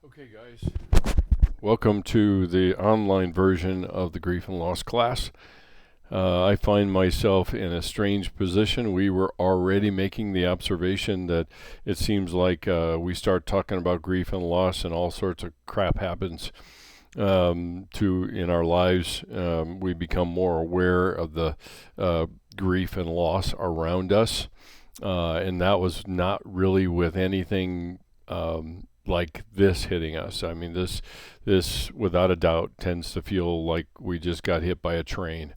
Okay, guys, welcome to the online version of the grief and loss class. I find myself in a strange position. We were already making the observation that it seems like we start talking about grief and loss and all sorts of crap happens in our lives. We become more aware of the grief and loss around us, and that was not really with anything like this hitting us. I mean, this without a doubt tends to feel like we just got hit by a train.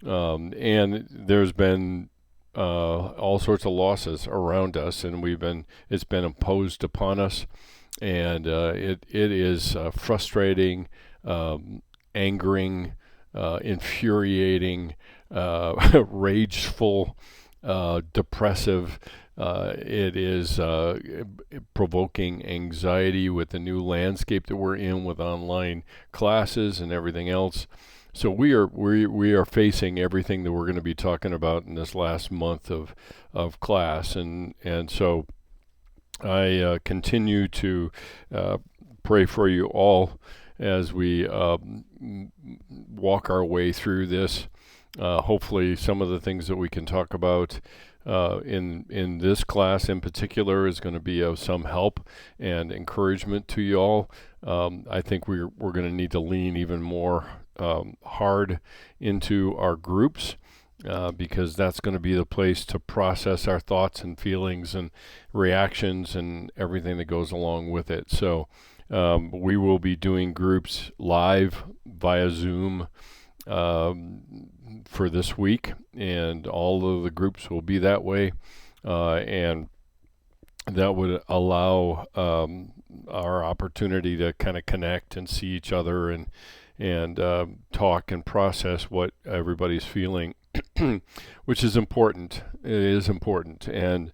And there's been all sorts of losses around us, and it's been imposed upon us, and it is frustrating, angering, infuriating, rageful, depressive. It is provoking anxiety with the new landscape that we're in with online classes and everything else. So we are facing everything that we're going to be talking about in this last month of class, and so I continue to pray for you all as we walk our way through this. Hopefully, some of the things that we can talk about in this class in particular is going to be of some help and encouragement to you all. I think we're going to need to lean even more hard into our groups. Because that's going to be the place to process our thoughts and feelings and reactions and everything that goes along with it. So we will be doing groups live via Zoom for this week, and all of the groups will be that way, and that would allow our opportunity to kind of connect and see each other and talk and process what everybody's feeling, which is important. It is important, and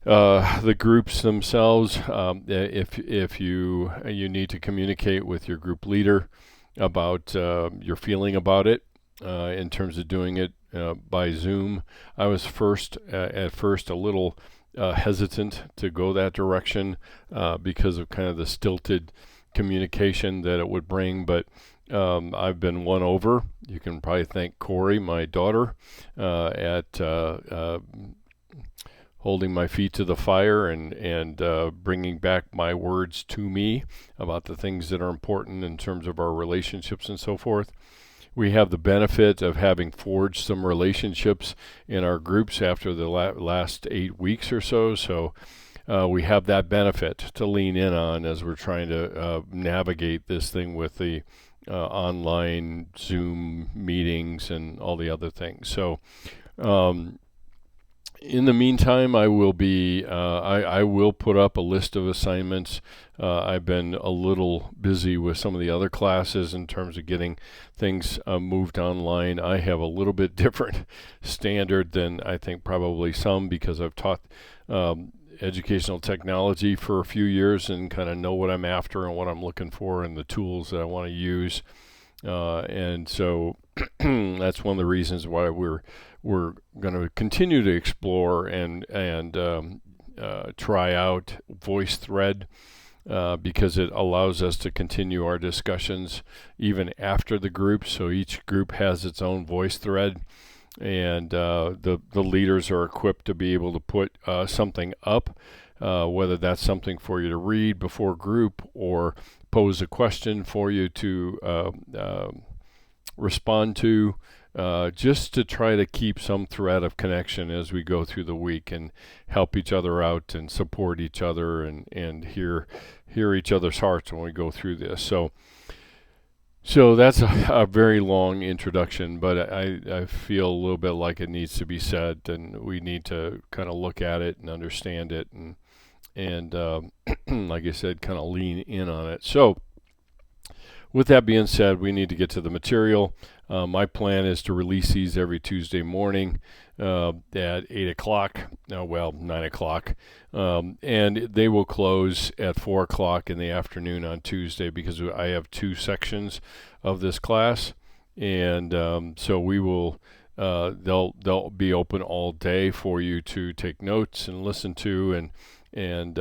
the groups themselves. If you need to communicate with your group leader about your feeling about it in terms of doing it by Zoom. I was at first a little hesitant to go that direction because of kind of the stilted communication that it would bring, but I've been won over. You can probably thank Corey, my daughter, at holding my feet to the fire and bringing back my words to me about the things that are important in terms of our relationships and so forth. We have the benefit of having forged some relationships in our groups after the last 8 weeks or so. So we have that benefit to lean in on as we're trying to navigate this thing with the online Zoom meetings and all the other things. So in the meantime, I will put up a list of assignments. I've been a little busy with some of the other classes in terms of getting things moved online. I have a little bit different standard than I think probably some, because I've taught educational technology for a few years and kind of know what I'm after and what I'm looking for and the tools that I want to use. And so that's one of the reasons why we're going to continue to explore and try out VoiceThread, because it allows us to continue our discussions even after the group. So each group has its own VoiceThread, and the leaders are equipped to be able to put something up, whether that's something for you to read before group or pose a question for you to respond to, just to try to keep some thread of connection as we go through the week and help each other out and support each other and hear each other's hearts when we go through this. So that's a very long introduction, but I feel a little bit like it needs to be said, and we need to kind of look at it and understand it and like I said, kind of lean in on it. So with that being said, we need to get to the material. My plan is to release these every Tuesday morning at 8 o'clock, 9 o'clock, and they will close at 4 o'clock in the afternoon on Tuesday, because I have 2 sections of this class, and so we will they'll be open all day for you to take notes and listen to and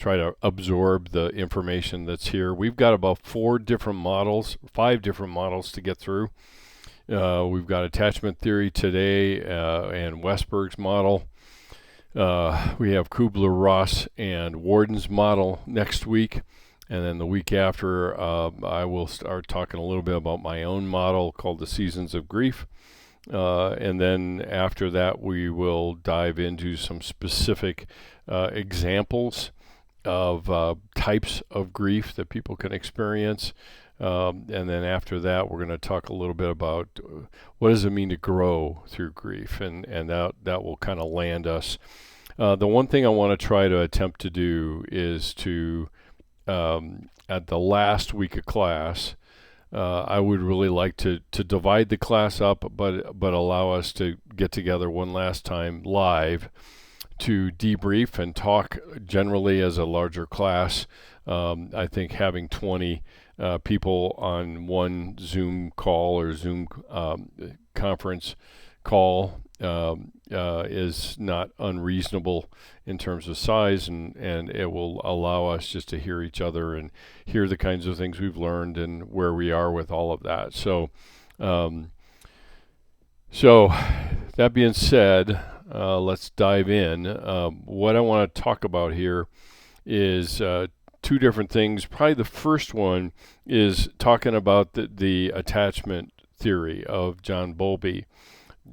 try to absorb the information that's here. We've got about 5 different models to get through. We've got attachment theory today and Westberg's model. We have Kubler-Ross and Warden's model next week. And then the week after, I will start talking a little bit about my own model called the Seasons of Grief. And then after that, we will dive into some specific examples of types of grief that people can experience. And then after that, we're going to talk a little bit about what does it mean to grow through grief, and that will kind of land us. The one thing I want to try to attempt to do is to, at the last week of class, I would really like to divide the class up, but allow us to get together one last time live to debrief and talk generally as a larger class. I think having 20 people on one Zoom call or Zoom conference call is not unreasonable in terms of size, and it will allow us just to hear each other and hear the kinds of things we've learned and where we are with all of that. So that being said, let's dive in. What I want to talk about here is 2 different things. Probably the first one is talking about the attachment theory of John Bowlby.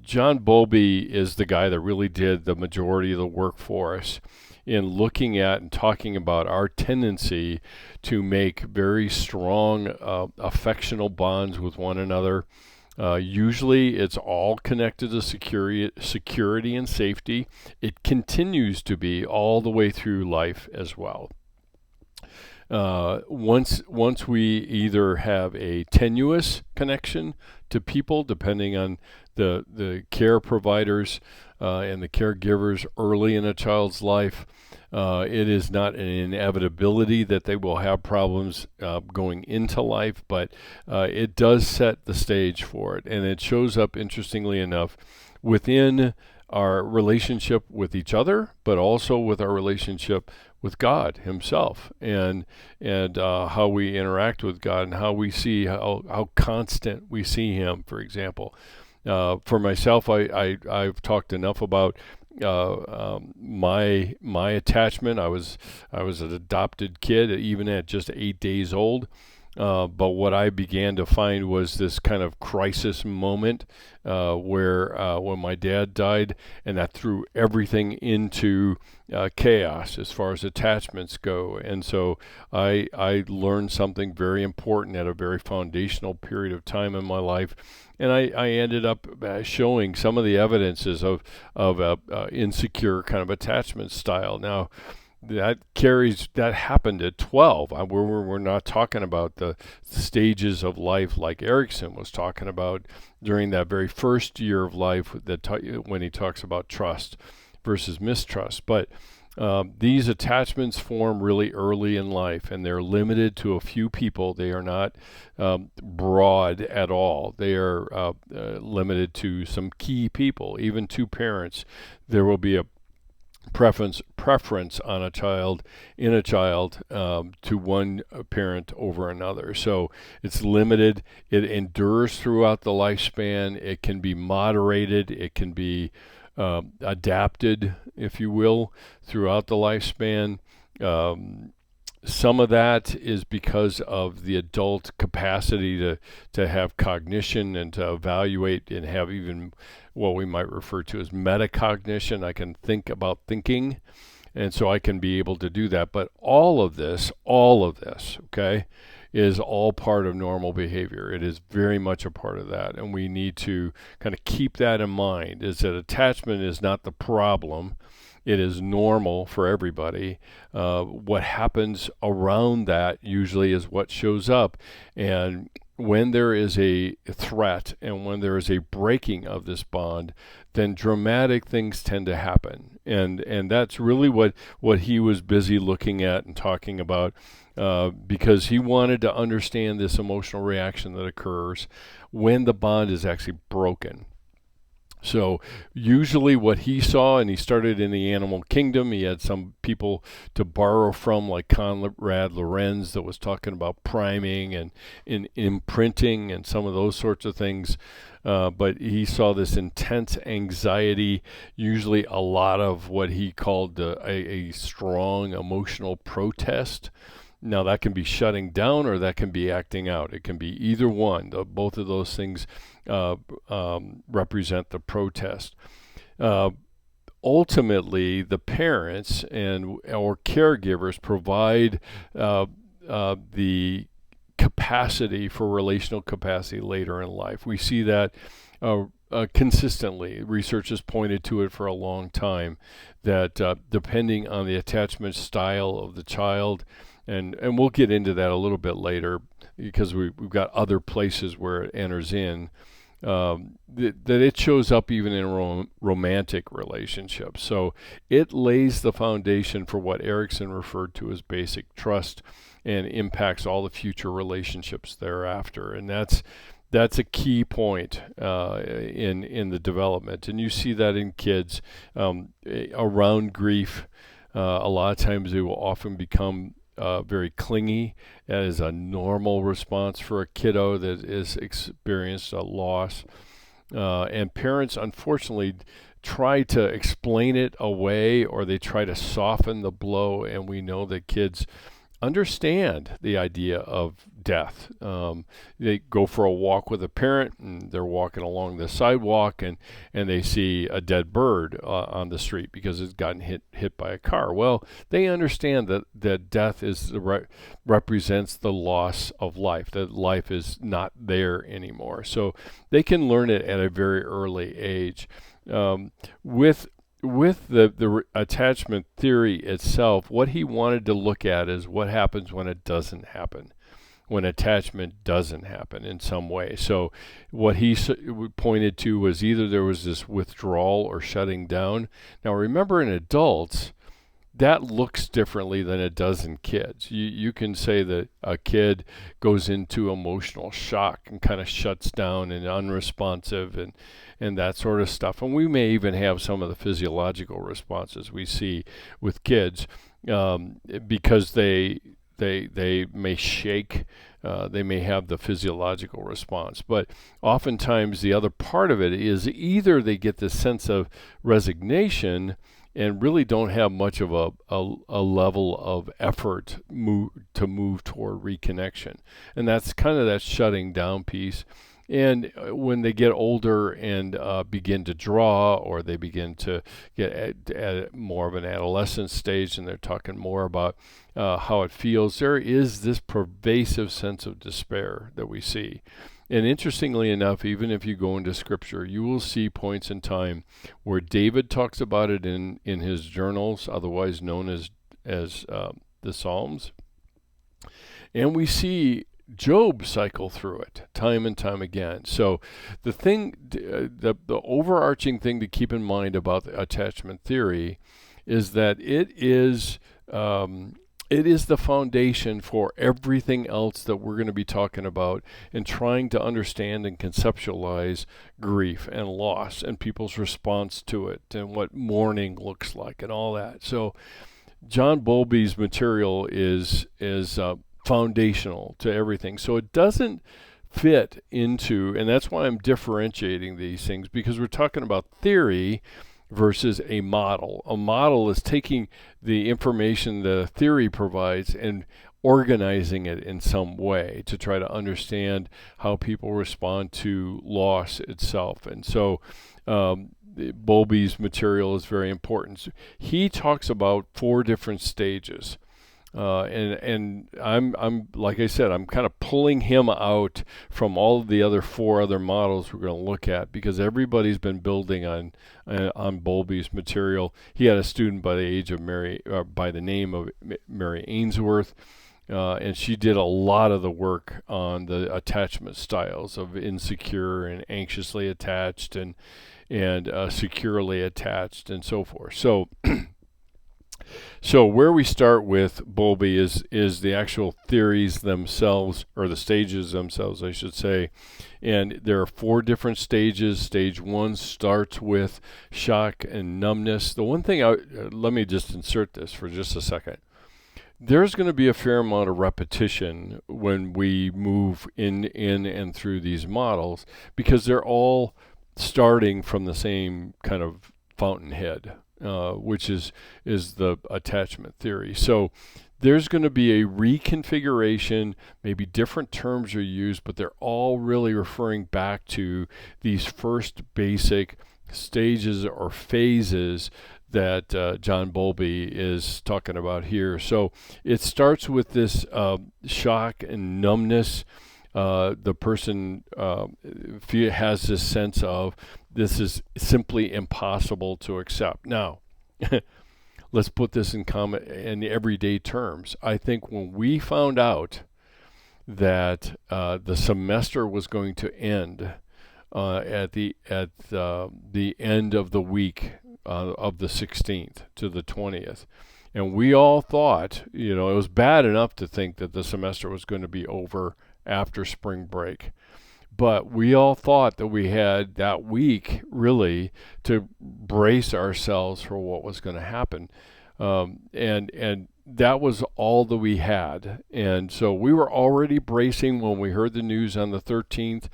John Bowlby is the guy that really did the majority of the work for us in looking at and talking about our tendency to make very strong affectional bonds with one another. Usually it's all connected to security and safety. It continues to be all the way through life as well. Once we either have a tenuous connection to people, depending on the care providers and the caregivers early in a child's life, it is not an inevitability that they will have problems going into life, but it does set the stage for it. And it shows up, interestingly enough, within our relationship with each other, but also with our relationship with God Himself, and how we interact with God, and how we see how constant we see Him. For example, for myself, I've talked enough about my attachment. I was an adopted kid, even at just 8 days old. But what I began to find was this kind of crisis moment where when my dad died, and that threw everything into chaos as far as attachments go. And so I learned something very important at a very foundational period of time in my life. And I ended up showing some of the evidences of insecure kind of attachment style. Now, that happened at 12. We're not talking about the stages of life like Erickson was talking about during that very first year of life when he talks about trust versus mistrust. But these attachments form really early in life, and they're limited to a few people. They are not broad at all. They are limited to some key people, even 2 parents. There will be a preference on a child to one parent over another. So it's limited. It endures throughout the lifespan. It can be moderated. It can be adapted, if you will, throughout the lifespan. Some of that is because of the adult capacity to have cognition and to evaluate and have even what we might refer to as metacognition. I can think about thinking, and so I can be able to do that. But all of this, okay, is all part of normal behavior. It is very much a part of that, and we need to kind of keep that in mind, is that attachment is not the problem. It is normal for everybody. What happens around that usually is what shows up. And when there is a threat and when there is a breaking of this bond, then dramatic things tend to happen. And that's really what he was busy looking at and talking about, because he wanted to understand this emotional reaction that occurs when the bond is actually broken. So usually what he saw, and he started in the animal kingdom, he had some people to borrow from, like Conrad Lorenz, that was talking about priming and imprinting and some of those sorts of things. But he saw this intense anxiety, usually a lot of what he called a strong emotional protest. Now, that can be shutting down or that can be acting out. It can be either one. Both of those things represent the protest. Ultimately, the parents and or caregivers provide the capacity for relational capacity later in life. We see that consistently. Research has pointed to it for a long time, that depending on the attachment style of the child, and we'll get into that a little bit later because we've got other places where it enters in, that it shows up even in romantic relationships. So it lays the foundation for what Erickson referred to as basic trust, and impacts all the future relationships thereafter. And that's a key point in the development. And you see that in kids around grief. A lot of times they will often become very clingy as a normal response for a kiddo that has experienced a loss. And parents, unfortunately, try to explain it away, or they try to soften the blow. And we know that kids understand the idea of death. They go for a walk with a parent, and they're walking along the sidewalk, and they see a dead bird on the street because it's gotten hit by a car. Well, they understand that death represents the loss of life, that life is not there anymore. So they can learn it at a very early age. With the attachment theory itself, what he wanted to look at is what happens when it doesn't happen, when attachment doesn't happen in some way. So what he pointed to was either there was this withdrawal or shutting down. Now remember, in adults, that looks differently than it does in kids. You can say that a kid goes into emotional shock and kind of shuts down and unresponsive and that sort of stuff. And we may even have some of the physiological responses we see with kids because they may shake. They may have the physiological response. But oftentimes the other part of it is either they get this sense of resignation and really don't have much of a level of effort to move toward reconnection. And that's kind of that shutting down piece. And when they get older and begin to draw, or they begin to get at more of an adolescent stage, and they're talking more about how it feels, there is this pervasive sense of despair that we see. And interestingly enough, even if you go into Scripture, you will see points in time where David talks about it in his journals, otherwise known as the Psalms. And we see Job cycle through it time and time again. So the overarching thing to keep in mind about the attachment theory is that it is the foundation for everything else that we're going to be talking about in trying to understand and conceptualize grief and loss and people's response to it and what mourning looks like and all that. So John Bowlby's material is foundational to everything. So it doesn't fit into, and that's why I'm differentiating these things, because we're talking about theory versus a model. A model is taking the information the theory provides and organizing it in some way to try to understand how people respond to loss itself. And so Bowlby's material is very important. He talks about 4 different stages. And I'm like I said, I'm kind of pulling him out from all of the other 4 other models we're going to look at, because everybody's been building on Bowlby's material. He had a student by the name of Mary Ainsworth, and she did a lot of the work on the attachment styles of insecure and anxiously attached and securely attached and so forth. So So where we start with Bowlby is the actual theories themselves, or the stages themselves, I should say. And there are 4 different stages. Stage 1 starts with shock and numbness. The one thing, let me just insert this for just a second. There's going to be a fair amount of repetition when we move in and through these models, because they're all starting from the same kind of fountainhead, which is the attachment theory. So there's going to be a reconfiguration, maybe different terms are used, but they're all really referring back to these first basic stages or phases that John Bowlby is talking about here. So it starts with this shock and numbness. The person has this sense of this is simply impossible to accept. Now, let's put this in everyday terms. I think when we found out that the semester was going to end at the end of the week of the 16th to the 20th, and we all thought, it was bad enough to think that the semester was going to be over after spring break, but we all thought that we had that week really to brace ourselves for what was going to happen, and that was all that we had. And so we were already bracing when we heard the news on the 13th.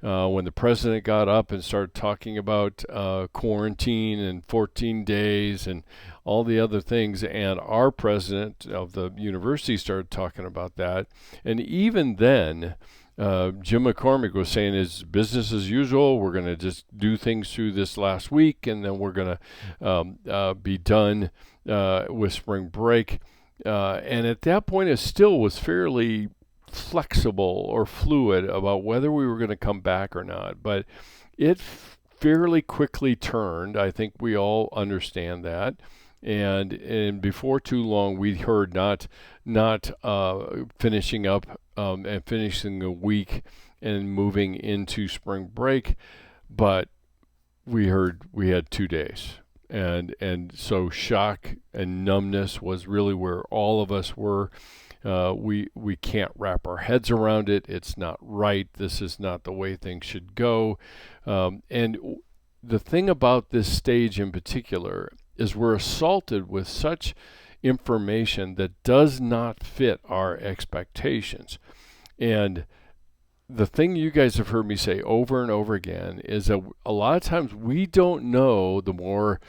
When the president got up and started talking about quarantine and 14 days and all the other things, and our president of the university started talking about that. And even then, Jim McCormick was saying it's business as usual. We're going to just do things through this last week, and then we're going to be done with spring break. And at that point, it still was fairly flexible or fluid about whether we were going to come back or not, but it fairly quickly turned. I think we all understand that, and before too long we heard not finishing up and finishing a week and moving into spring break, but we heard we had 2 days. And so shock and numbness was really where all of us were. We can't wrap our heads around it. It's not right. This is not the way things should go. And the thing about this stage in particular is we're assaulted with such information that does not fit our expectations. And the thing you guys have heard me say over and over again is that a lot of times we don't know the more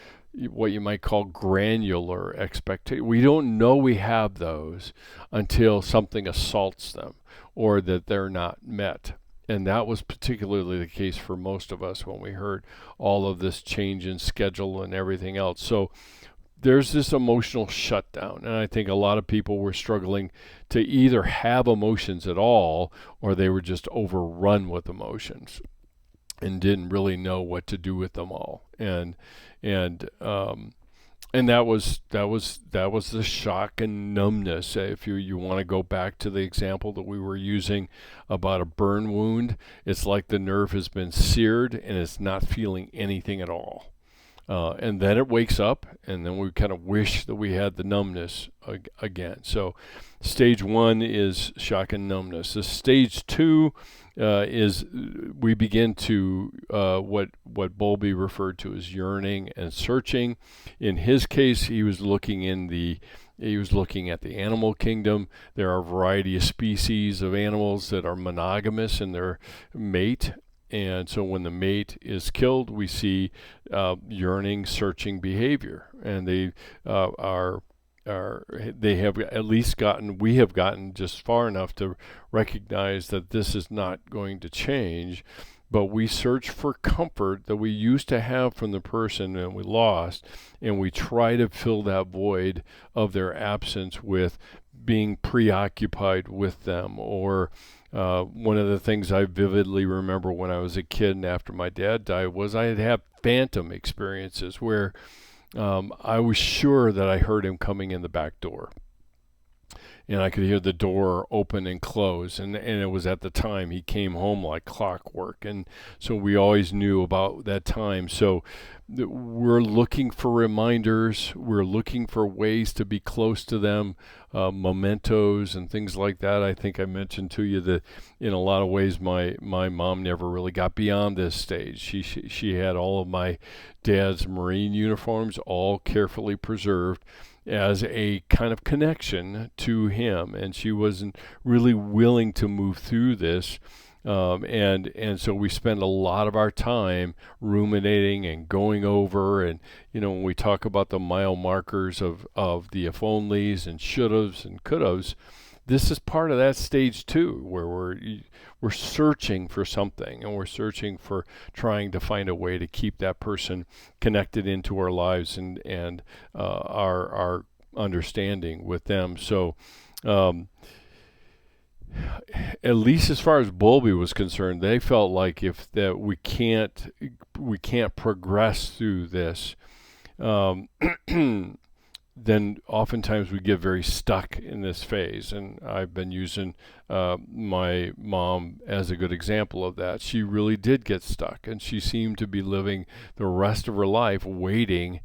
what you might call granular expectation. We don't know we have those until something assaults them or that they're not met. And that was particularly the case for most of us when we heard all of this change in schedule and everything else. So there's this emotional shutdown. And I think a lot of people were struggling to either have emotions at all or they were just overrun with emotions and didn't really know what to do with them all. And that was the shock and numbness. If you want to go back to the example that we were using about a burn wound, it's like the nerve has been seared and it's not feeling anything at all. And then it wakes up, and then we kind of wish that we had the numbness again. So stage 1 is shock and numbness. The stage 2 is we begin to what Bowlby referred to as yearning and searching. In his case, he was looking at the animal kingdom. There are a variety of species of animals that are monogamous in their mate. And so when the mate is killed, we see yearning, searching behavior, and we have gotten just far enough to recognize that this is not going to change, but we search for comfort that we used to have from the person and we lost, and we try to fill that void of their absence with being preoccupied with them. Or one of the things I vividly remember when I was a kid and after my dad died was I'd have phantom experiences where I was sure that I heard him coming in the back door. and I could hear the door open and close. And it was at the time he came home like clockwork. And so we always knew about that time. So we're looking for reminders. We're looking for ways to be close to them, mementos and things like that. I think I mentioned to you that in a lot of ways my mom never really got beyond this stage. She had all of my dad's Marine uniforms all carefully preserved as a kind of connection to him, and she wasn't really willing to move through this. And so we spend a lot of our time ruminating and going over, and when we talk about the mile markers of the if onlys and shouldas and couldas, this is part of that stage too, where we're searching for something, and we're searching for trying to find a way to keep that person connected into our lives and our understanding with them. So at least as far as Bowlby was concerned, they felt like if that we can't progress through this, then oftentimes we get very stuck in this phase. And I've been using my mom as a good example of that. She really did get stuck, and she seemed to be living the rest of her life waiting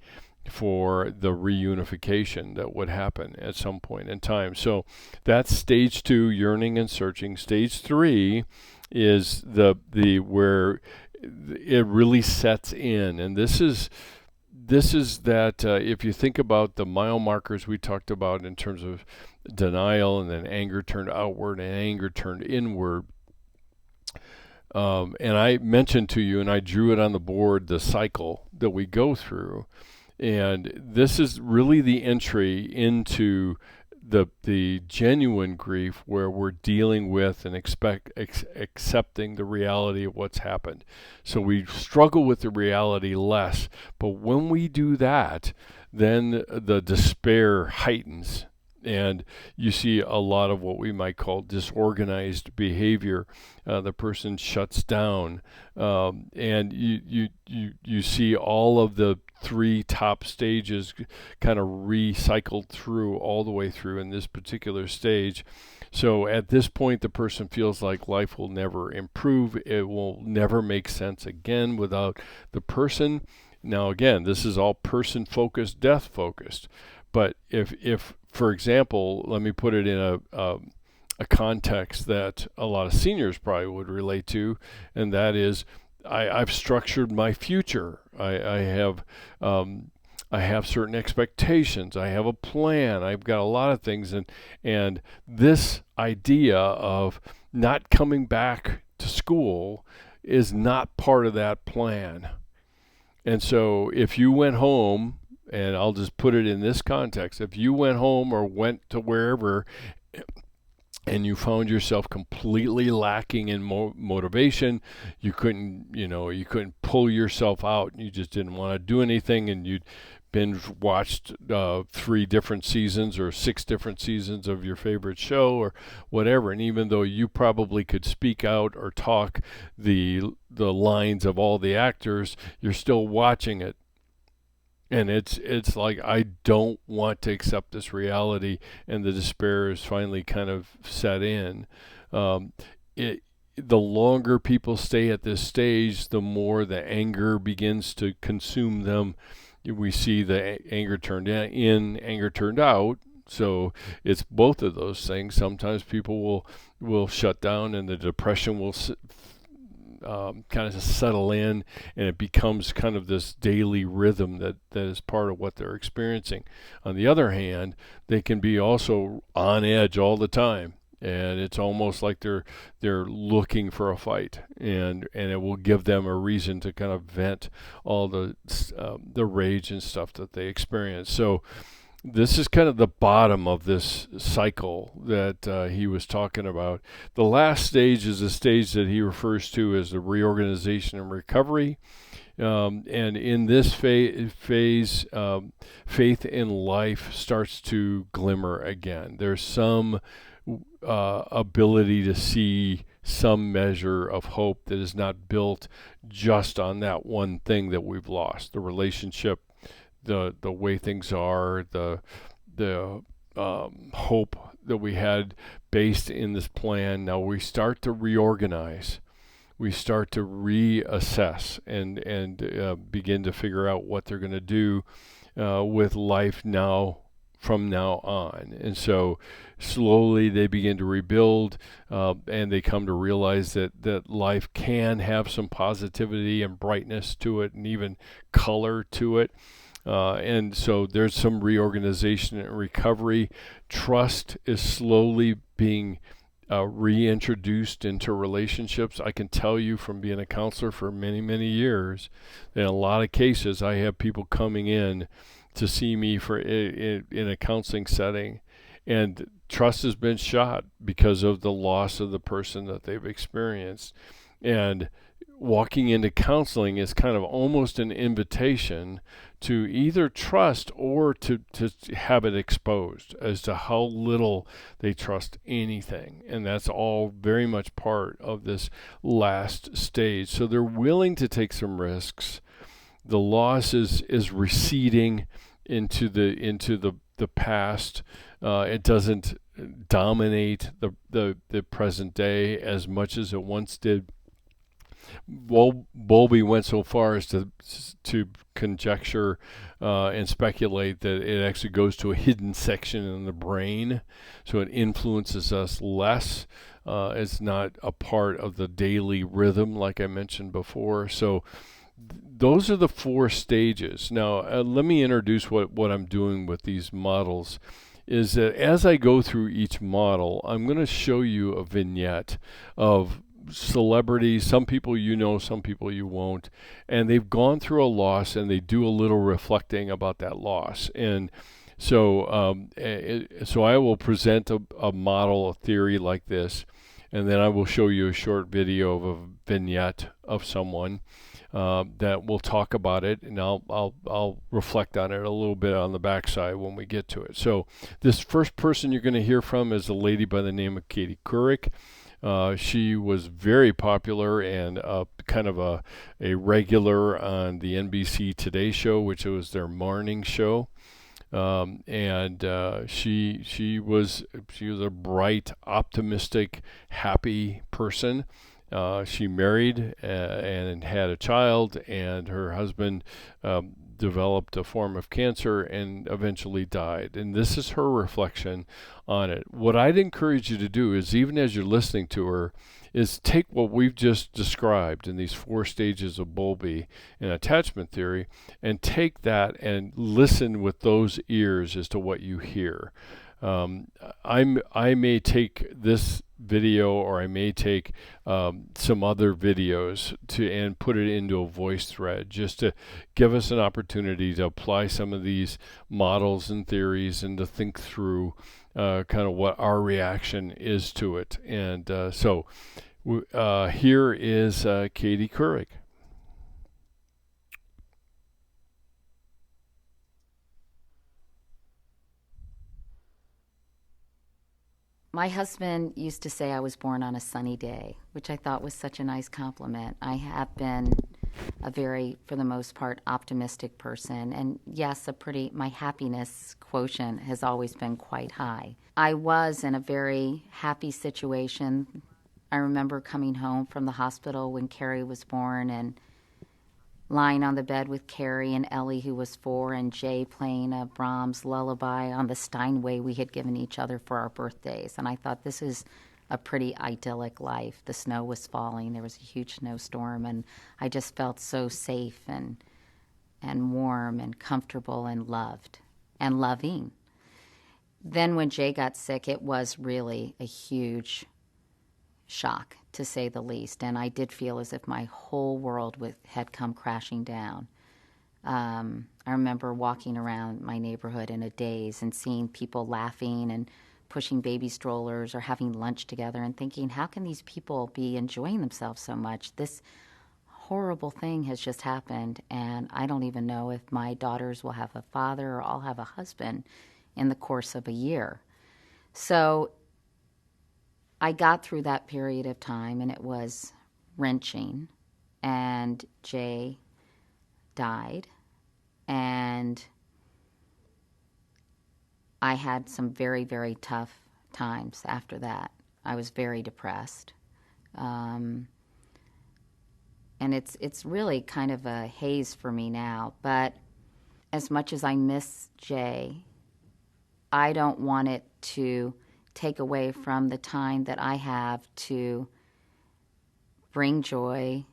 for the reunification that would happen at some point in time. So that's stage 2, yearning and searching. Stage 3 is the where it really sets in, and this is that if you think about the mile markers we talked about in terms of denial, and then anger turned outward and anger turned inward. And I mentioned to you, and I drew it on the board, the cycle that we go through. And this is really the entry into the genuine grief, where we're dealing with and accepting the reality of what's happened. So we struggle with the reality less. But when we do that, then the despair heightens. And you see a lot of what we might call disorganized behavior. The person shuts down, and you see all of the 3 top stages kind of recycled through all the way through in this particular stage. So at this point, the person feels like life will never improve. It will never make sense again without the person. Now, again, this is all person-focused, death-focused. But if for example, let me put it in a context that a lot of seniors probably would relate to, and that is, I've structured my future. I have certain expectations. I have a plan. I've got a lot of things, and this idea of not coming back to school is not part of that plan. And so if you went home, and I'll just put it in this context, if you went home or went to wherever and you found yourself completely lacking in motivation, you couldn't pull yourself out, and you just didn't want to do anything, and you'd binge watched 3 different seasons or 6 different seasons of your favorite show or whatever, and even though you probably could speak out or talk the lines of all the actors, you're still watching it. And it's like, I don't want to accept this reality, and the despair is finally kind of set in. The longer people stay at this stage, the more the anger begins to consume them. We see the anger turned in, anger turned out. So it's both of those things. Sometimes people will shut down, and the depression will kind of settle in, and it becomes kind of this daily rhythm that is part of what they're experiencing. On the other hand, they can be also on edge all the time, and it's almost like they're looking for a fight, and it will give them a reason to kind of vent all the rage and stuff that they experience. So this is kind of the bottom of this cycle that he was talking about. The last stage is a stage that he refers to as the reorganization and recovery. And in this phase, faith in life starts to glimmer again. There's some ability to see some measure of hope that is not built just on that one thing that we've lost, the relationship, the way things are, the hope that we had based in this plan. Now we start to reorganize. We start to reassess and begin to figure out what they're going to do with life now from now on. And so slowly they begin to rebuild, and they come to realize that life can have some positivity and brightness to it and even color to it. And so there's some reorganization and recovery. Trust is slowly being reintroduced into relationships. I can tell you from being a counselor for many, many years that in a lot of cases I have people coming in to see me for in a counseling setting, and trust has been shot because of the loss of the person that they've experienced. And walking into counseling is kind of almost an invitation to either trust or to have it exposed as to how little they trust anything. And that's all very much part of this last stage. So they're willing to take some risks. The loss is receding into the past. It doesn't dominate the present day as much as it once did. Bowlby went so far as to conjecture and speculate that it actually goes to a hidden section in the brain, so it influences us less. It's not a part of the daily rhythm, like I mentioned before. So those are the 4 stages. Now, let me introduce what I'm doing with these models. Is that as I go through each model, I'm going to show you a vignette of celebrities, some people you know, some people you won't, and they've gone through a loss and they do a little reflecting about that loss. And so so I will present a model, a theory like this, and then I will show you a short video of a vignette of someone that will talk about it, and I'll reflect on it a little bit on the backside when we get to it. So this first person you're going to hear from is a lady by the name of Katie Couric. She was very popular and kind of a regular on the NBC Today show, which was their morning show. And she was a bright, optimistic, happy person. She married and had a child, and her husband developed a form of cancer and eventually died. And this is her reflection on it. What I'd encourage you to do is, even as you're listening to her, is take what we've just described in these 4 stages of Bowlby and attachment theory, and take that and listen with those ears as to what you hear. I may take this video, or I may take some other videos and put it into a voice thread, just to give us an opportunity to apply some of these models and theories and to think through kind of what our reaction is to it. And so here is Katie Couric. My husband used to say I was born on a sunny day, which I thought was such a nice compliment. I have been a very, for the most part, optimistic person. And yes, my happiness quotient has always been quite high. I was in a very happy situation. I remember coming home from the hospital when Carrie was born and lying on the bed with Carrie and Ellie, who was 4, and Jay playing a Brahms lullaby on the Steinway we had given each other for our birthdays. And I thought, this is a pretty idyllic life. The snow was falling. There was a huge snowstorm, and I just felt so safe and warm and comfortable and loved and loving. Then when Jay got sick, it was really a huge shock, to say the least, and I did feel as if my whole world had come crashing down. I remember walking around my neighborhood in a daze and seeing people laughing and pushing baby strollers or having lunch together and thinking, how can these people be enjoying themselves so much? This horrible thing has just happened, and I don't even know if my daughters will have a father or I'll have a husband in the course of a year. So I got through that period of time, and it was wrenching, and Jay died, and I had some very, very tough times after that. I was very depressed. And it's really kind of a haze for me now. But as much as I miss Jay, I don't want it to take away from the time that I have to bring joy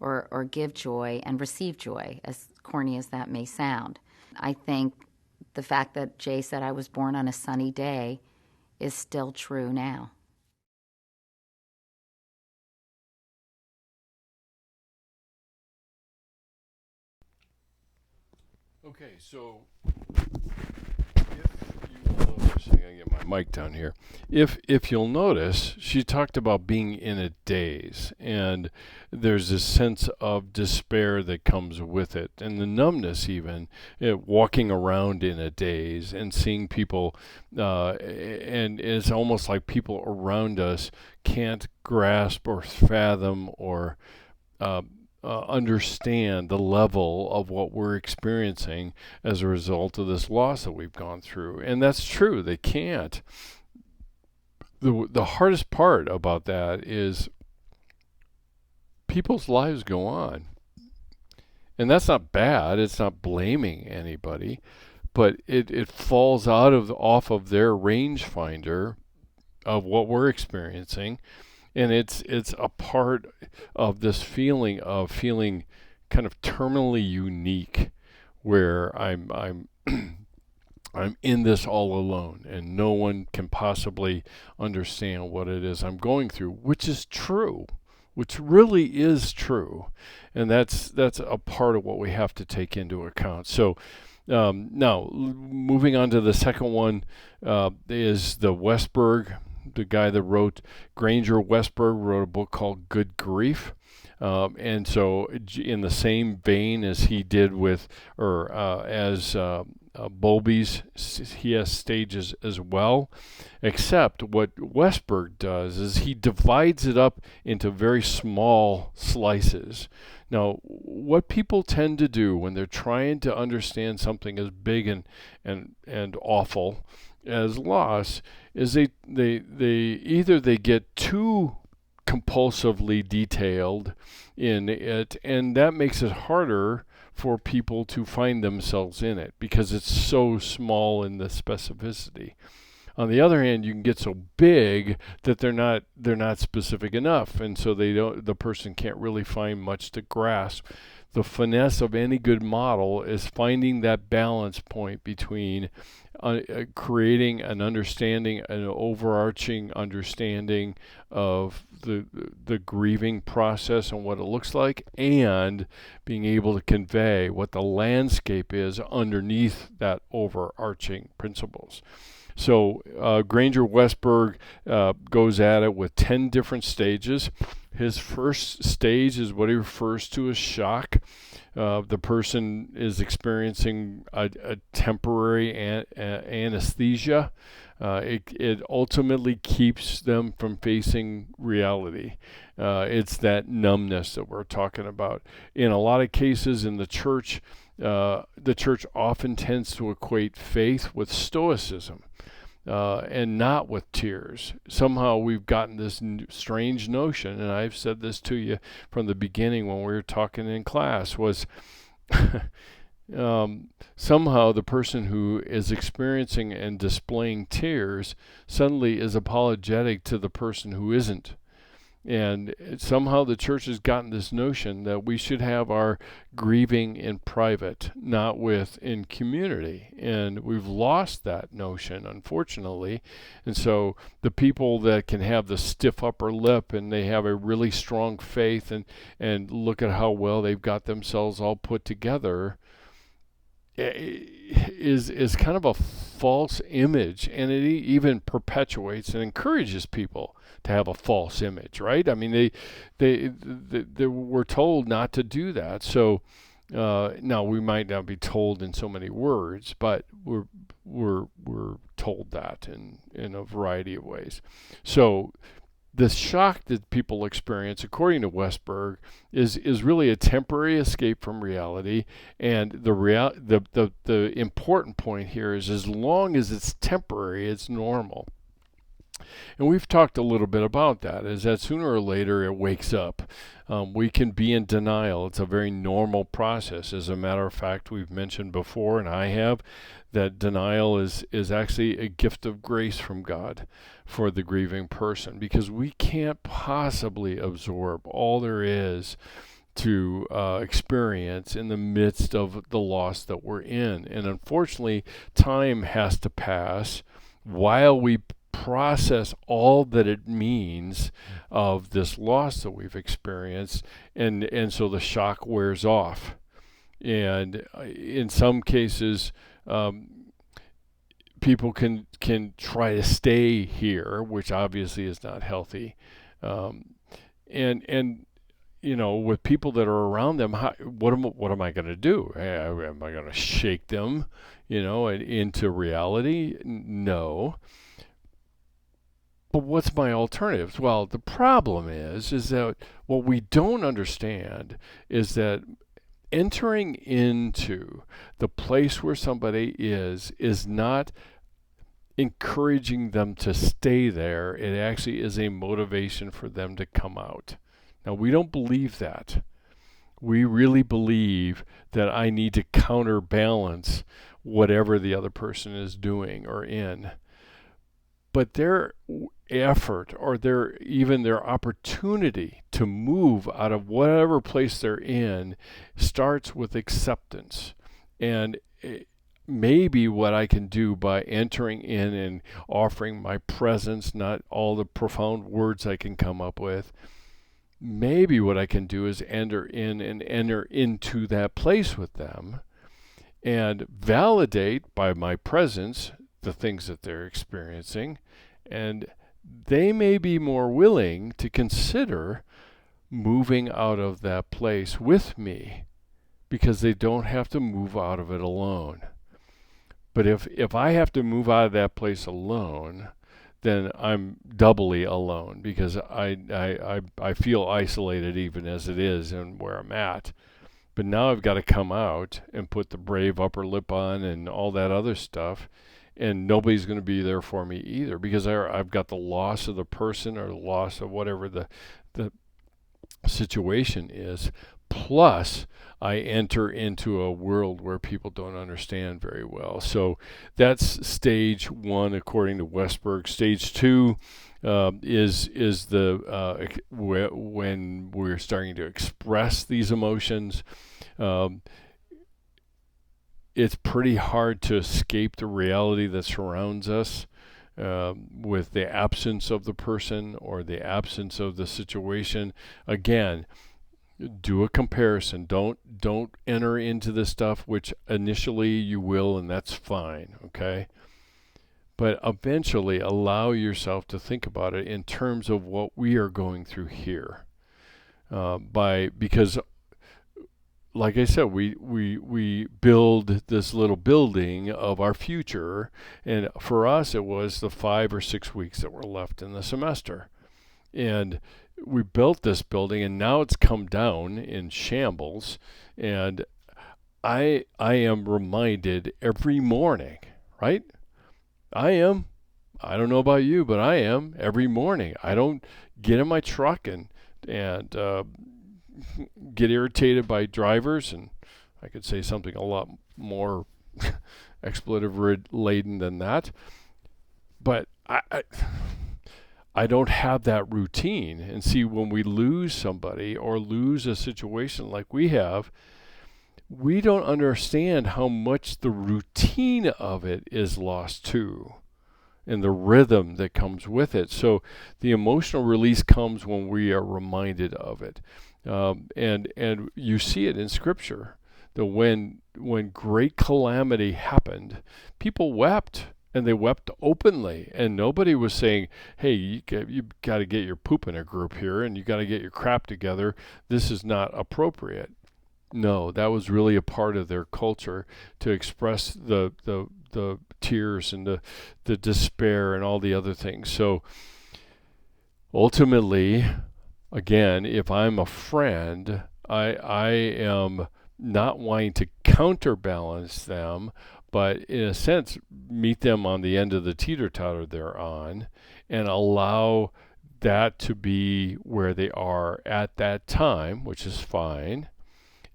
or give joy and receive joy, as corny as that may sound. I think the fact that Jay said I was born on a sunny day is still true now. Okay, so if you will notice, I gotta get my mic down here. If you'll notice, she talked about being in a daze, and there's this sense of despair that comes with it, and the numbness even, walking around in a daze and seeing people, and it's almost like people around us can't grasp or fathom or understand the level of what we're experiencing as a result of this loss that we've gone through. And that's true, they can't. The hardest part about that is people's lives go on. And that's not bad, it's not blaming anybody, but it falls off of their rangefinder of what we're experiencing. And it's a part of this feeling of feeling kind of terminally unique, where I'm I'm in this all alone, and no one can possibly understand what it is I'm going through, which is true, which really is true, and that's a part of what we have to take into account. So. Now, moving on to the second one, is the Westberg. The guy that wrote, Granger Westberg, wrote a book called Good Grief. And so in the same vein as he did with, or as Bowlby's, he has stages as well. Except what Westberg does is he divides it up into very small slices. Now, what people tend to do when they're trying to understand something as big and awful as loss is they either they get too compulsively detailed in it, and that makes it harder for people to find themselves in it because it's so small in the specificity. On the other hand, you can get so big that they're not specific enough, and so the person can't really find much to grasp. The finesse of any good model is finding that balance point between creating an understanding, an overarching understanding of the grieving process and what it looks like, and being able to convey what the landscape is underneath that overarching principles. So Granger Westberg goes at it with 10 different stages. His first stage is what he refers to as shock. The person is experiencing a temporary anesthesia. It ultimately keeps them from facing reality. It's that numbness that we're talking about. In a lot of cases in the church often tends to equate faith with stoicism. And not with tears. Somehow we've gotten this strange notion, and I've said this to you from the beginning when we were talking in class, was somehow the person who is experiencing and displaying tears suddenly is apologetic to the person who isn't. And somehow the church has gotten this notion that we should have our grieving in private, not in community. And we've lost that notion, unfortunately. And so the people that can have the stiff upper lip and they have a really strong faith and look at how well they've got themselves all put together is kind of a false image. And it even perpetuates and encourages people to have a false image, right? I mean, they were told not to do that. So now we might not be told in so many words, but we're told that in a variety of ways. So the shock that people experience, according to Westberg, is really a temporary escape from reality. And the important point here is, as long as it's temporary, it's normal. And we've talked a little bit about that, is that sooner or later it wakes up. We can be in denial. It's a very normal process. As a matter of fact, we've mentioned before, and I have, that denial is actually a gift of grace from God for the grieving person, because we can't possibly absorb all there is to experience in the midst of the loss that we're in. And unfortunately, time has to pass while we process all that it means of this loss that we've experienced, and so the shock wears off. And in some cases, people can try to stay here, which obviously is not healthy. And with people that are around them, what am I going to do? Am I going to shake them, into reality? No. But what's my alternatives? Well, the problem is that what we don't understand is that entering into the place where somebody is not encouraging them to stay there. It actually is a motivation for them to come out. Now, we don't believe that. We really believe that I need to counterbalance whatever the other person is doing or in. But their effort, or their opportunity to move out of whatever place they're in, starts with acceptance. And maybe what I can do by entering in and offering my presence, not all the profound words I can come up with, maybe what I can do is enter into that place with them and validate by my presence the things that they're experiencing, and they may be more willing to consider moving out of that place with me, because they don't have to move out of it alone. But if I have to move out of that place alone, then I'm doubly alone, because I feel isolated even as it is and where I'm at. But now I've got to come out and put the brave upper lip on and all that other stuff, and nobody's going to be there for me either, because I've got the loss of the person or the loss of whatever the situation is. Plus, I enter into a world where people don't understand very well. So that's stage one, according to Westberg. Stage two is when we're starting to express these emotions. It's pretty hard to escape the reality that surrounds us with the absence of the person or the absence of the situation. Again, do a comparison. Don't enter into this stuff, which initially you will, and that's fine, okay? But eventually allow yourself to think about it in terms of what we are going through here. Because like I said, we build this little building of our future, and for us it was the 5 or 6 weeks that were left in the semester. And we built this building, and now it's come down in shambles, and I am reminded every morning, right? I don't know about you, but I am every morning. I don't get in my truck and get irritated by drivers, and I could say something a lot more expletive laden than that, but I don't have that routine. And see, when we lose somebody or lose a situation like we have, we don't understand how much the routine of it is lost too, and the rhythm that comes with it. So the emotional release comes when we are reminded of it. And you see it in Scripture, that when great calamity happened, people wept, and they wept openly, and nobody was saying, hey, you got to get your poop in a group here, and you got to get your crap together. This is not appropriate. No, that was really a part of their culture, to express the tears and the despair and all the other things. So ultimately, again, if I'm a friend, I am not wanting to counterbalance them but in a sense, meet them on the end of the teeter-totter they're on and allow that to be where they are at that time, which is fine.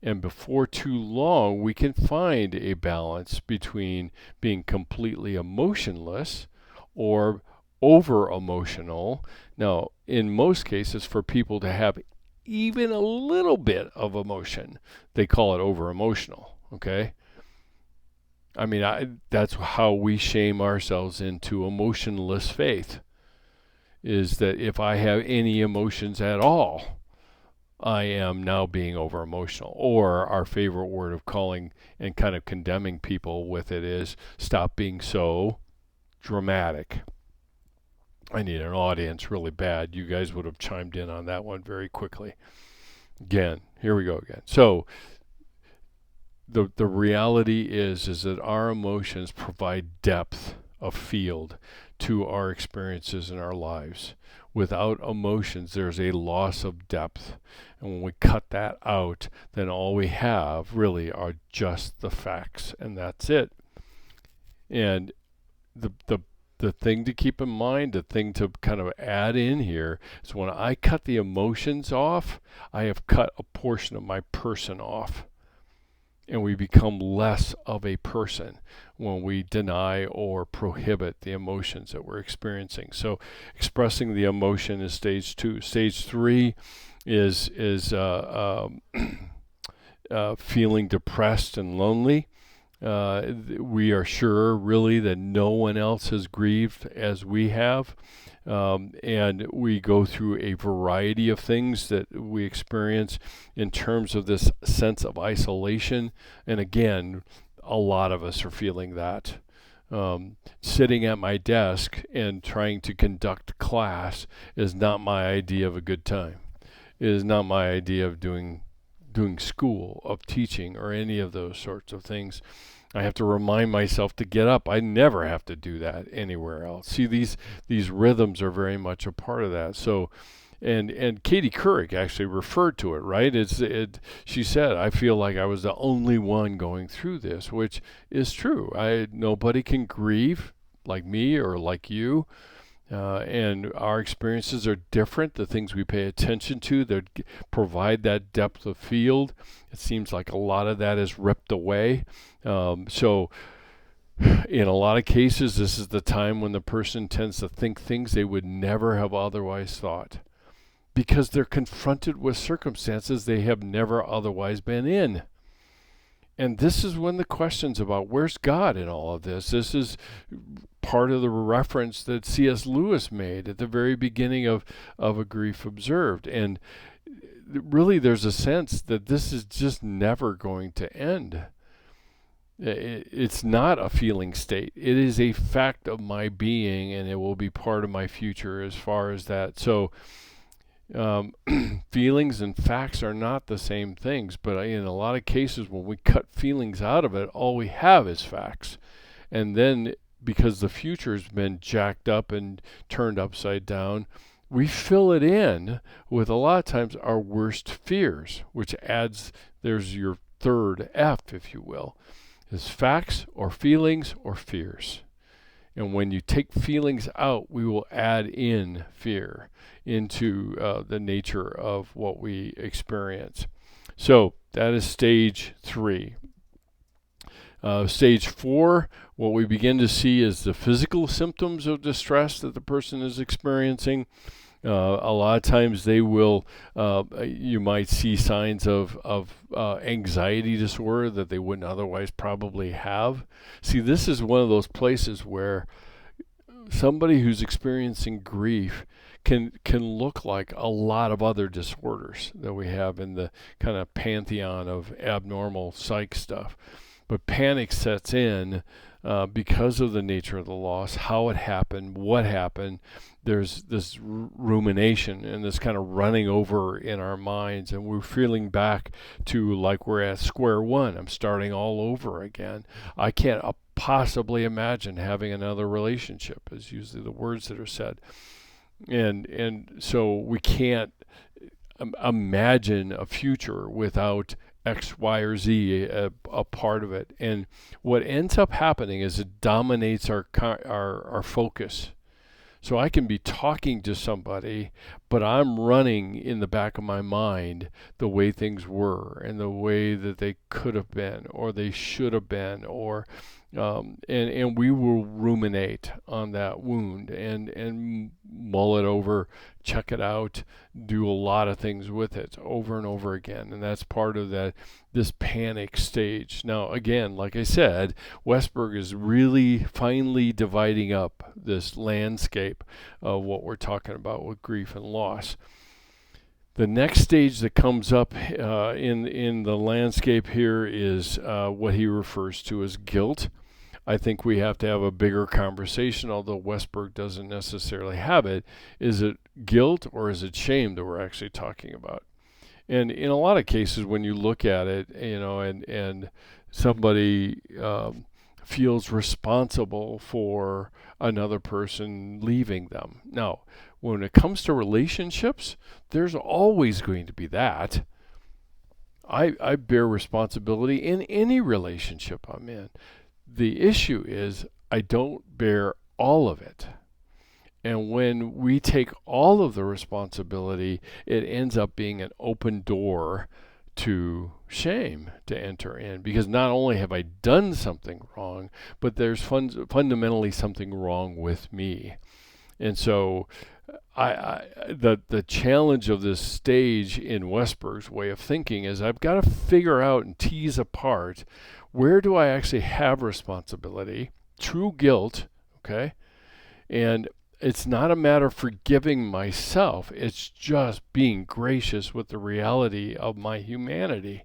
And before too long, we can find a balance between being completely emotionless or over emotional. Now, in most cases, for people to have even a little bit of emotion, they call it over emotional. Okay? I mean, that's how we shame ourselves into emotionless faith, is that if I have any emotions at all, I am now being over emotional. Or our favorite word of calling and kind of condemning people with it is stop being so dramatic. I need an audience really bad. You guys would have chimed in on that one very quickly. Again, here we go again. So the reality is that our emotions provide depth of field to our experiences in our lives. Without emotions, there's a loss of depth. And when we cut that out, then all we have really are just the facts, and that's it. And the thing to keep in mind, the thing to kind of add in here is when I cut the emotions off, I have cut a portion of my person off. And we become less of a person when we deny or prohibit the emotions that we're experiencing. So expressing the emotion is stage 2. Stage 3 is feeling depressed and lonely. We are sure really that no one else has grieved as we have. And we go through a variety of things that we experience in terms of this sense of isolation. And again, a lot of us are feeling that. Sitting at my desk and trying to conduct class is not my idea of a good time. It is not my idea of doing school, of teaching, or any of those sorts of things. I have to remind myself to get up. I never have to do that anywhere else. See, these rhythms are very much a part of that. So, and Katie Couric actually referred to it, right? She said, I feel like I was the only one going through this, which is true. Nobody can grieve like me or like you. And our experiences are different. The things we pay attention to that provide that depth of field, it seems like a lot of that is ripped away. So in a lot of cases, this is the time when the person tends to think things they would never have otherwise thought, because they're confronted with circumstances they have never otherwise been in. And this is when the questions about where's God in all of this. This is part of the reference that C.S. Lewis made at the very beginning of A Grief Observed. And really there's a sense that this is just never going to end. It's not a feeling state. It is a fact of my being, and it will be part of my future as far as that. So feelings and facts are not the same things, but in a lot of cases when we cut feelings out of it, all we have is facts. And then because the future's been jacked up and turned upside down, we fill it in with a lot of times our worst fears, which adds, there's your third F, if you will, is facts or feelings or fears. And when you take feelings out, we will add in fear into the nature of what we experience. So that is stage 3. Stage 4, what we begin to see is the physical symptoms of distress that the person is experiencing. A lot of times they will, you might see signs of anxiety disorder that they wouldn't otherwise probably have. See, this is one of those places where somebody who's experiencing grief can look like a lot of other disorders that we have in the kind of pantheon of abnormal psych stuff. But panic sets in because of the nature of the loss, how it happened, what happened. There's this rumination and this kind of running over in our minds, and we're feeling back to like we're at square one. I'm starting all over again. I can't possibly imagine having another relationship, is usually the words that are said. And so we can't imagine a future without X, Y, or Z a part of it. And what ends up happening is it dominates our focus. So I can be talking to somebody, but I'm running in the back of my mind the way things were and the way that they could have been or they should have been, or and we will ruminate on that wound and mull it over, check it out, do a lot of things with it over and over again. And that's part of this panic stage. Now, again, like I said, Westberg is really finely dividing up this landscape of what we're talking about with grief and loss. The next stage that comes up in the landscape here is what he refers to as guilt. I think we have to have a bigger conversation, although Westberg doesn't necessarily have it. Is it guilt or is it shame that we're actually talking about? And in a lot of cases, when you look at it, and somebody feels responsible for another person leaving them. Now, when it comes to relationships, there's always going to be that. I bear responsibility in any relationship I'm in. The issue is I don't bear all of it. And when we take all of the responsibility, it ends up being an open door to shame to enter in. Because not only have I done something wrong, but there's fundamentally something wrong with me. And so the challenge of this stage in Westberg's way of thinking is I've got to figure out and tease apart, where do I actually have responsibility, true guilt, okay? And it's not a matter of forgiving myself. It's just being gracious with the reality of my humanity,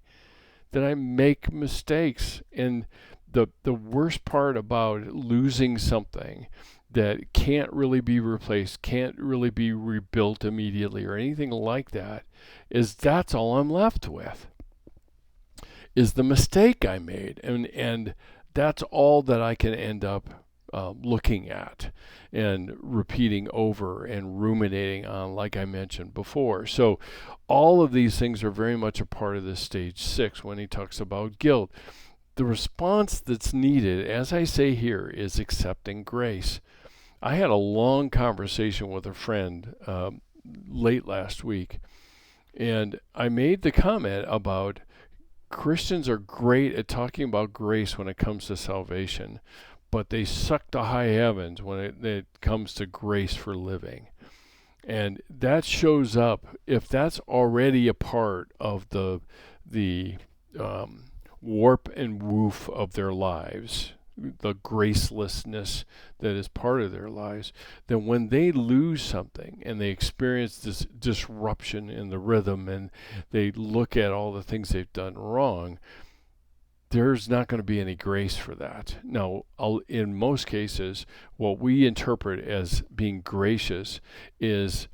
that I make mistakes. And the worst part about losing something that can't really be replaced, can't really be rebuilt immediately or anything like that, is that's all I'm left with, is the mistake I made. And that's all that I can end up looking at and repeating over and ruminating on, like I mentioned before. So all of these things are very much a part of this stage 6 when he talks about guilt. The response that's needed, as I say here, is accepting grace. I had a long conversation with a friend late last week, and I made the comment about Christians are great at talking about grace when it comes to salvation, but they suck to high heavens when it comes to grace for living. And that shows up, if that's already a part of the warp and woof of their lives, the gracelessness that is part of their lives, then when they lose something and they experience this disruption in the rhythm and they look at all the things they've done wrong, there's not going to be any grace for that. Now, in most cases, what we interpret as being gracious is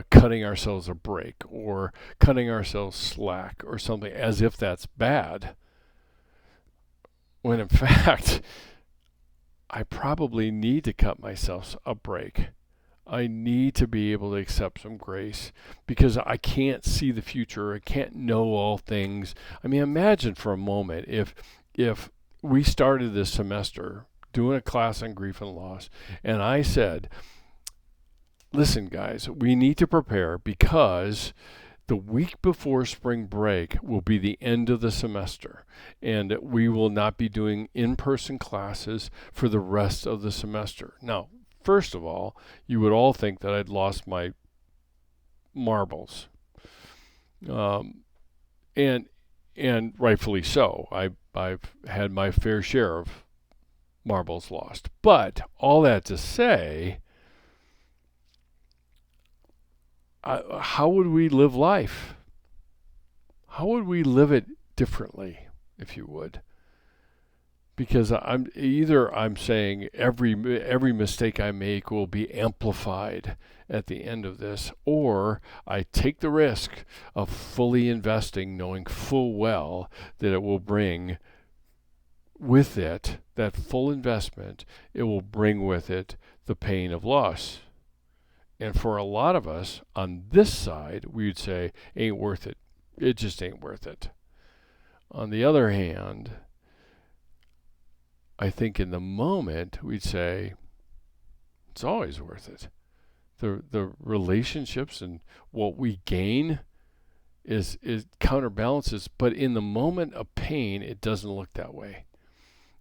cutting ourselves a break or cutting ourselves slack or something, as if that's bad. When in fact, I probably need to cut myself a break. I need to be able to accept some grace because I can't see the future. I can't know all things. I mean, imagine for a moment if we started this semester doing a class on grief and loss, and I said, listen, guys, we need to prepare because the week before spring break will be the end of the semester, and we will not be doing in-person classes for the rest of the semester. Now, first of all, you would all think that I'd lost my marbles, and rightfully so. I've had my fair share of marbles lost. But all that to say, how would we live life? How would we live it differently, if you would? Because I'm saying every mistake I make will be amplified at the end of this, or I take the risk of fully investing, knowing full well that it will bring with it, that full investment, it will bring with it the pain of loss. And for a lot of us on this side, we would say, ain't worth it. It just ain't worth it. On the other hand, I think in the moment we'd say it's always worth it. The relationships and what we gain is counterbalances, but in the moment of pain, it doesn't look that way.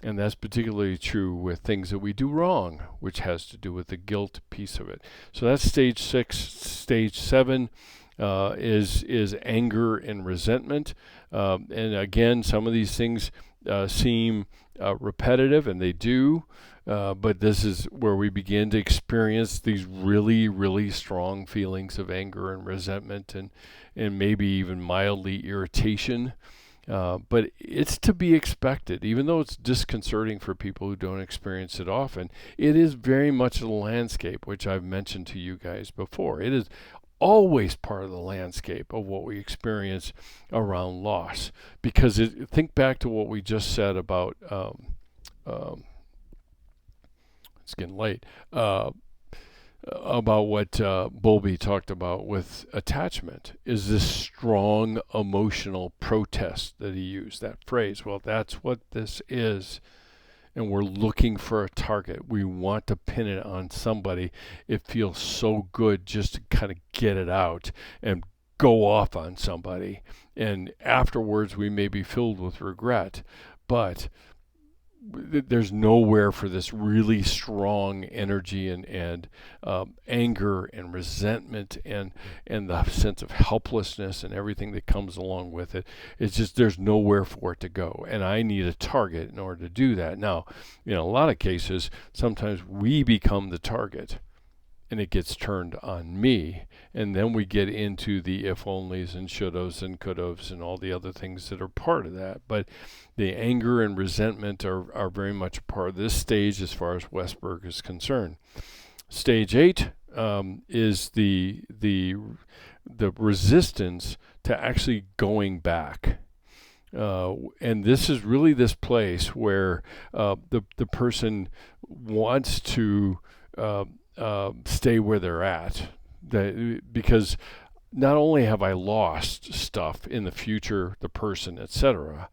And that's particularly true with things that we do wrong, which has to do with the guilt piece of it. So that's stage 6. Stage 7 is anger and resentment. And again, some of these things seem repetitive, and they do. But this is where we begin to experience these really, really strong feelings of anger and resentment, and maybe even mildly irritation. But it's to be expected, even though it's disconcerting for people who don't experience it often. It is very much the landscape, which I've mentioned to you guys before. It is always part of the landscape of what we experience around loss. Because think back to what we just said about, it's getting late, about what Bowlby talked about with attachment, is this strong emotional protest that he used, that phrase. Well, that's what this is. And we're looking for a target. We want to pin it on somebody. It feels so good just to kind of get it out and go off on somebody. And afterwards, we may be filled with regret. But there's nowhere for this really strong energy and anger and resentment and the sense of helplessness and everything that comes along with it. It's just there's nowhere for it to go, and I need a target in order to do that. Now, in a lot of cases, sometimes we become the target, and it gets turned on me, and then we get into the if-onlys and should-haves and could-haves and all the other things that are part of that. But the anger and resentment are very much a part of this stage as far as Westberg is concerned. Stage 8 is the resistance to actually going back. And this is really this place where the person wants to stay where they're at, because not only have I lost stuff in the future, the person, etc.,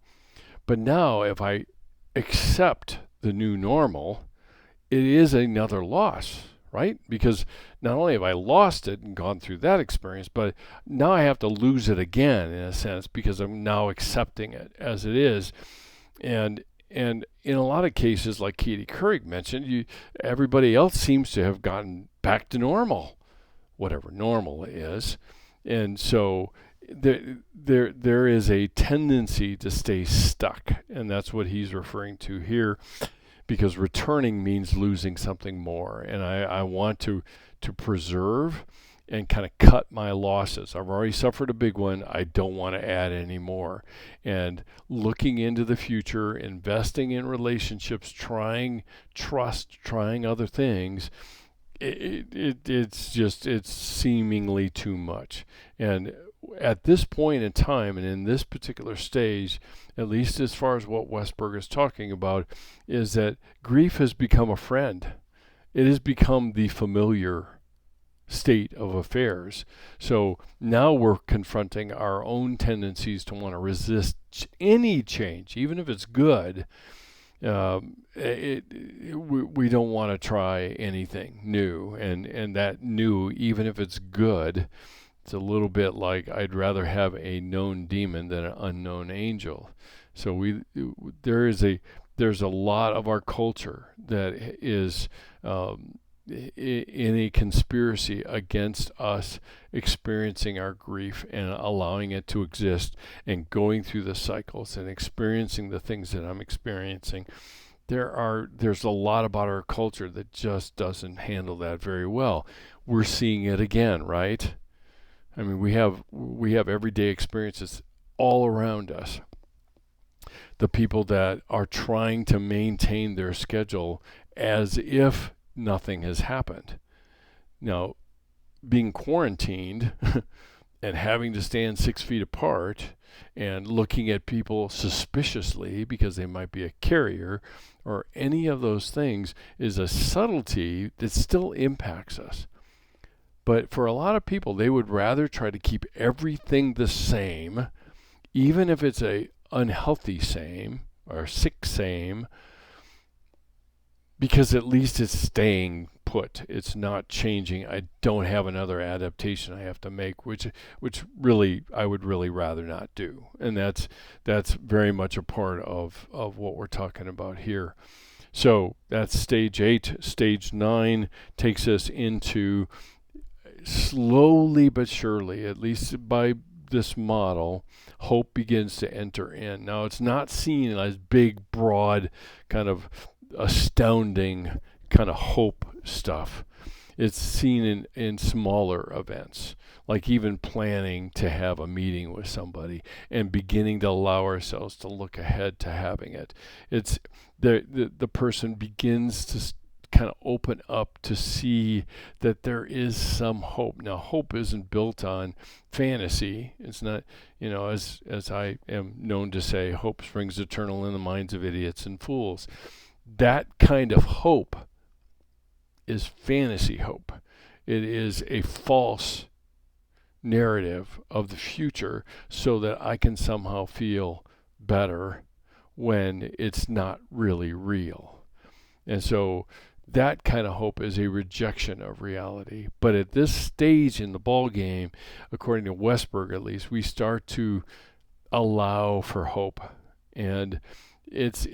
but now if I accept the new normal, it is another loss, right? Because not only have I lost it and gone through that experience, but now I have to lose it again in a sense, because I'm now accepting it as it is. And in a lot of cases, like Katie Couric mentioned, everybody else seems to have gotten back to normal, whatever normal is. And so there is a tendency to stay stuck, and that's what he's referring to here, because returning means losing something more. And I want to preserve and kind of cut my losses. I've already suffered a big one. I don't want to add any more. And looking into the future, investing in relationships, trying trust, trying other things, it's seemingly too much. And at this point in time and in this particular stage, at least as far as what Westberg is talking about, is that grief has become a friend. It has become the familiar state of affairs. So now we're confronting our own tendencies to want to resist any change, even if it's good. We don't want to try anything new, and that new, even if it's good, it's a little bit like I'd rather have a known demon than an unknown angel. So there's a lot of our culture that is in a conspiracy against us experiencing our grief and allowing it to exist and going through the cycles and experiencing the things that I'm experiencing. There's a lot about our culture that just doesn't handle that very well. We're seeing it again, right? I mean, we have everyday experiences all around us. The people that are trying to maintain their schedule as if nothing has happened. Now, being quarantined and having to stand 6 feet apart and looking at people suspiciously because they might be a carrier or any of those things is a subtlety that still impacts us. But for a lot of people, they would rather try to keep everything the same, even if it's a unhealthy same or sick same, because at least it's staying put. It's not changing. I don't have another adaptation I have to make, which really I would really rather not do. And that's very much a part of what we're talking about here. So that's stage 8. Stage 9 takes us into, slowly but surely, at least by this model, hope begins to enter in. Now, it's not seen as big, broad, kind of astounding kind of hope stuff. It's seen in smaller events, like even planning to have a meeting with somebody and beginning to allow ourselves to look ahead to having it. It's the person begins to kind of open up to see that there is some hope. Now, hope isn't built on fantasy. It's not, as I am known to say, hope springs eternal in the minds of idiots and fools. That kind of hope is fantasy hope. It is a false narrative of the future so that I can somehow feel better when it's not really real. And so that kind of hope is a rejection of reality. But at this stage in the ball game, according to Westberg at least, we start to allow for hope. And it's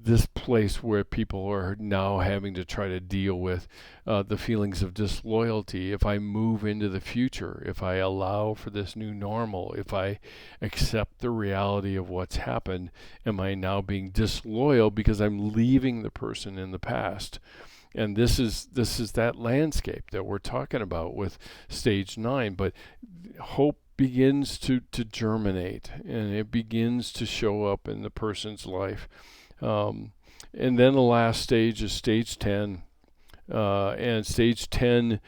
this place where people are now having to try to deal with the feelings of disloyalty. If I move into the future, if I allow for this new normal, if I accept the reality of what's happened, am I now being disloyal because I'm leaving the person in the past? And this is that landscape that we're talking about with stage 9. But hope begins to germinate, and it begins to show up in the person's life. And then the last stage is stage 10. And stage 10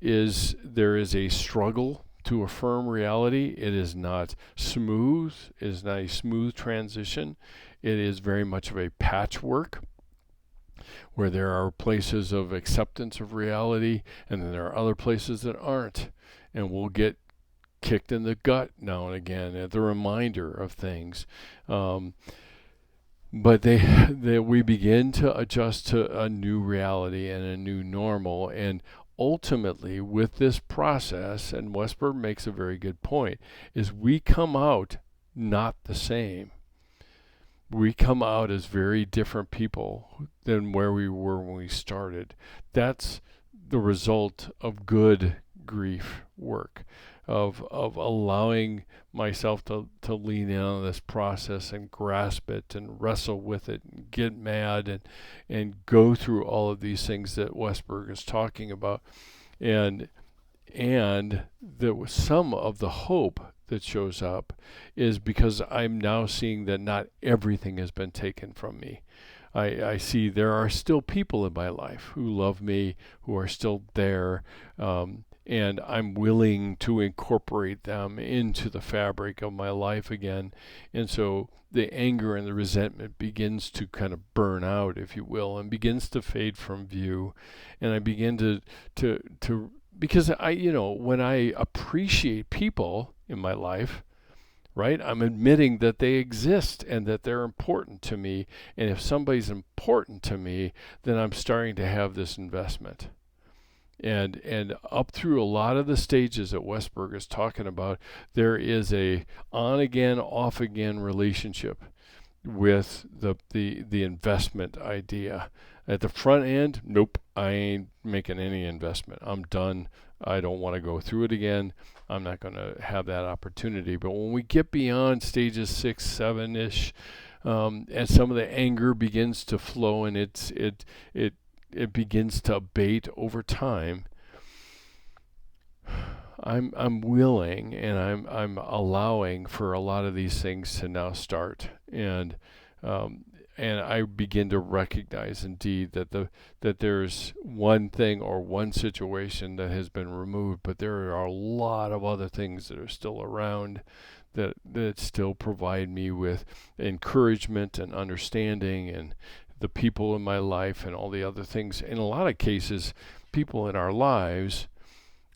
is there is a struggle to affirm reality. It is not smooth. It is not a smooth transition. It is very much of a patchwork, where there are places of acceptance of reality, and then there are other places that aren't. And we'll get kicked in the gut now and again at the reminder of things. But we begin to adjust to a new reality and a new normal. And ultimately, with this process, and Westberg makes a very good point, is we come out not the same. We come out as very different people than where we were when we started. That's the result of good grief work, of allowing myself to lean in on this process and grasp it and wrestle with it and get mad and go through all of these things that Westberg is talking about. And there was some of the hope that shows up is because I'm now seeing that not everything has been taken from me. I see there are still people in my life who love me, who are still there, and I'm willing to incorporate them into the fabric of my life again. And so the anger and the resentment begins to kind of burn out, if you will, and begins to fade from view. And I begin to because when I appreciate people in my life, right, I'm admitting that they exist and that they're important to me. And if somebody's important to me, then I'm starting to have this investment. And up through a lot of the stages that Westberg is talking about, there is a on again, off again relationship with the investment idea. At the front end, nope, I ain't making any investment. I'm done. I don't want to go through it again. I'm not going to have that opportunity. But when we get beyond stages 6, 7-ish, and some of the anger begins to flow and it begins to abate over time, I'm willing and I'm allowing for a lot of these things to now start, and I begin to recognize indeed that there's one thing or one situation that has been removed, but there are a lot of other things that are still around that still provide me with encouragement and understanding, and the people in my life and all the other things. In a lot of cases, people in our lives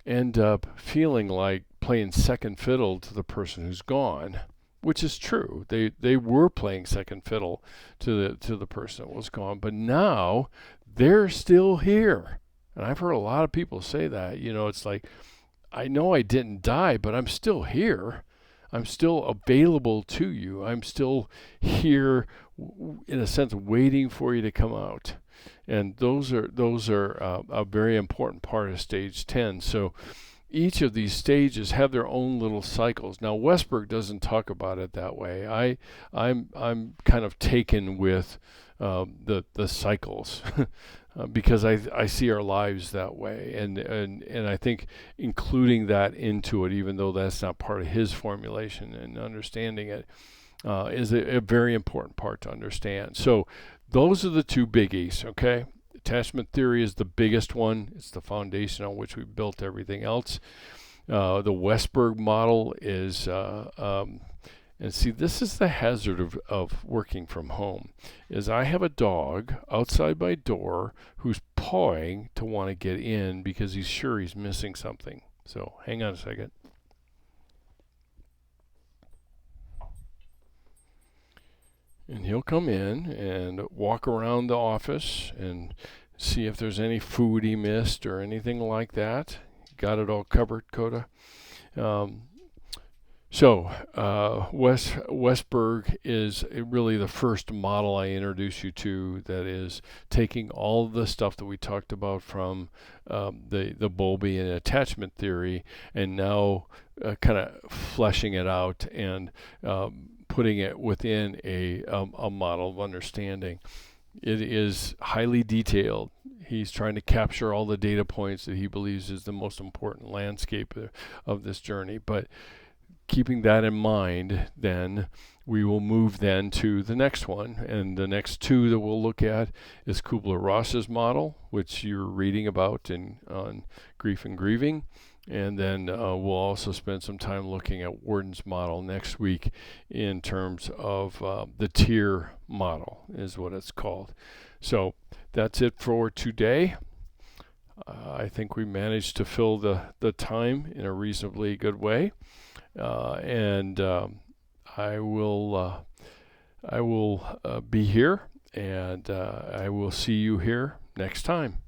end up feeling like playing second fiddle to the person who's gone, which is true. They were playing second fiddle to the person that was gone, but now they're still here. And I've heard a lot of people say that. It's like, I know I didn't die, but I'm still here. I'm still available to you. I'm still here, in a sense, waiting for you to come out. And those are a very important part of stage 10. So each of these stages have their own little cycles. Now Westberg doesn't talk about it that way. I'm kind of taken with the cycles because I see our lives that way, and I think including that into it, even though that's not part of his formulation and understanding it, is a very important part to understand. So those are the two biggies, okay? Attachment theory is the biggest one. It's the foundation on which we built everything else. The Westberg model is, and see, this is the hazard of working from home, is I have a dog outside my door who's pawing to want to get in because he's sure he's missing something. So hang on a second. And he'll come in and walk around the office and see if there's any food he missed or anything like that. Got it all covered, Coda. Westberg is really the first model I introduce you to that is taking all of the stuff that we talked about from the Bowlby and attachment theory, and now kind of fleshing it out and putting it within a model of understanding. It is highly detailed. He's trying to capture all the data points that he believes is the most important landscape of this journey. But keeping that in mind, then we will move then to the next one. And the next two that we'll look at is Kubler-Ross's model, which you're reading about on Grief and Grieving. And then we'll also spend some time looking at Worden's model next week in terms of the tier model is what it's called. So that's it for today. I think we managed to fill the time in a reasonably good way. And I will be here, and I will see you here next time.